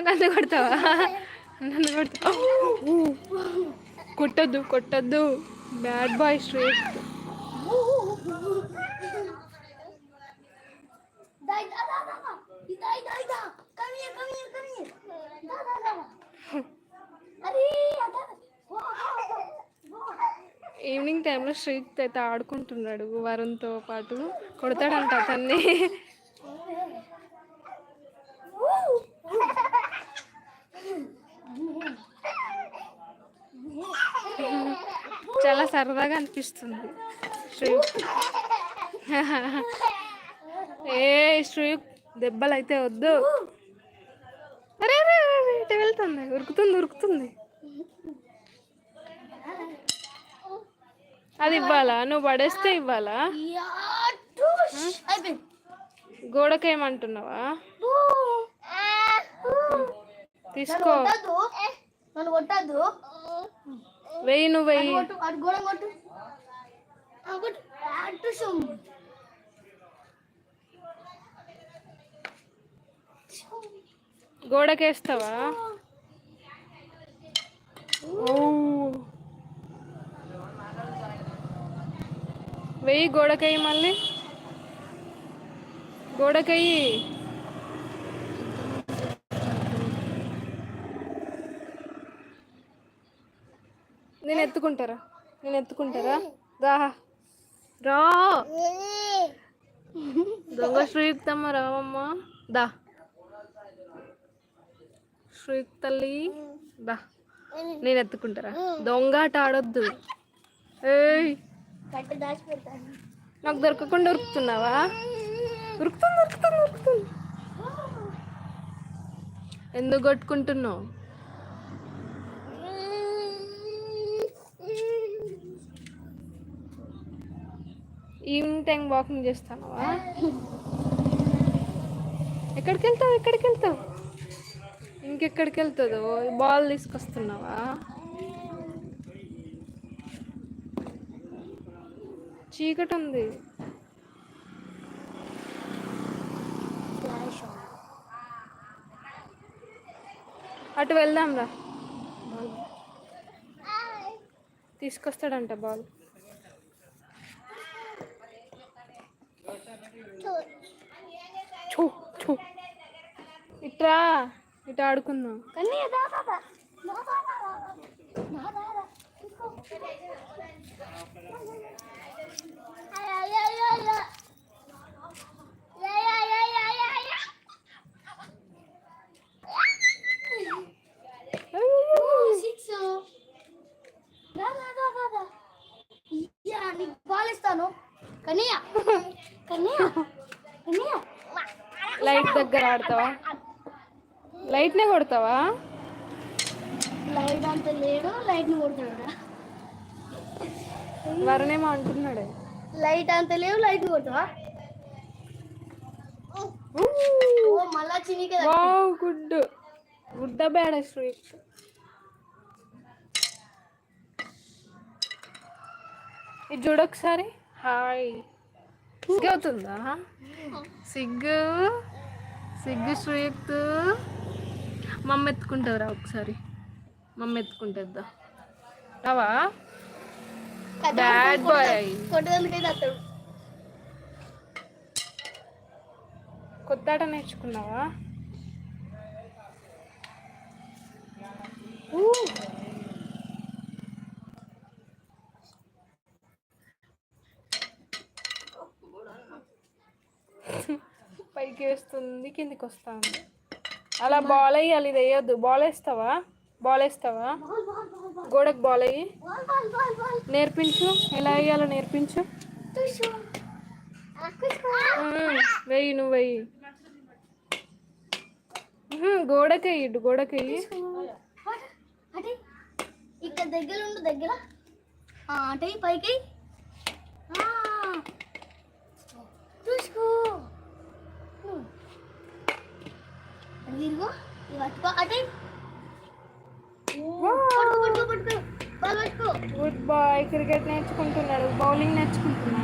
నన్ను కొడతావా? నన్ను కొడతావు? కొట్టద్దు కొట్టద్దు, బ్యాడ్ బాయ్ శ్రేయస్. ఈవినింగ్ టైంలో శ్రీత్ అయితే ఆడుకుంటున్నాడు వరుణ్తో పాటు. కొడతాడంట అతన్ని. చాలా సరదాగా అనిపిస్తుంది శ్రీత్. ఏ శ్రీత్, దెబ్బలు అయితే వద్దు. అరే అరే ఇటు వెళ్తుంది, ఉరుకుతుంది ఉరుకుతుంది. అది ఇవ్వాలా? నువ్వు పడేస్తే ఇవ్వాలా? గోడకేమంటున్నావా? తీసుకో, వెయ్యి, నువ్వు వెయ్యి. గోడకేస్తావా? వెయ్యి, గోడకయ్యి, మళ్ళీ గోడకయ్యి. నేను ఎత్తుకుంటారా? రా రా, దొంగ శ్రీయుక్తమ్మ రావమ్మ, దా శ్రీయుక్ తల్లి దా. నేను ఎత్తుకుంటారా? దొంగాట ఆడొద్దు. ఏయ్, నాకు దొరకకుండా ఉరుకుతున్నావా? ఉరుకుతుంది. ఎందుకు కొట్టుకుంటున్నావు? ఈవినింగ్ టైం వాకింగ్ చేస్తానవా? ఎక్కడికి వెళ్తావు? ఇంకెక్కడికి వెళ్తుందో? బాల్ తీసుకొస్తున్నావా? చీకటి ఉంది. అటు వెళ్దాం రా. తీసుకొస్తాడంట బాల్. ఇట్రా, ఇటు ఆడుకుందాం. బాల్ ఇస్తాను. లైట్ దగ్గర ఆడతావా? లైట్నే కొడతావా? లైట్ అంత లేడు, లైట్ని కొడతాడు. వరుణేమో అంటున్నాడు, లైట్ అంత లేవు, లైట్ కొడతావా? మళ్ళా చినికి గుడ్ బ్యాడ్ స్ట్రీట్. ఇది చూడొకసారి. హాయ్, సిగ్గు అవుతుందా? సిగ్గు శ్రీయుక్త్. మమ్మ ఎత్తుకుంటుందిరా ఒకసారి. మమ్మ ఎత్తుకుంటుందా? రావా? Bad boy. కొత్త ఆట నేర్చుకున్నావా? పైకి వేస్తుంది, కిందికి వస్తుంది. అలా బాల్ వేయాలి, ఇది వేయొద్దు. బాల్ వేస్తావా? గోడకు బాల్ వేయి. నేర్పించు, ఎలా వేయాలో నేర్పించు. వెయ్యి, నువ్వు వెయ్యి. గోడకెయ్యి, గోడకెయ్యి. ఇక్కడ దగ్గర అటై పైకి చూసుకో. Good boy. క్రికెట్ నేర్చుకుంటున్నాడు, బౌలింగ్ నేర్చుకుంటున్నా.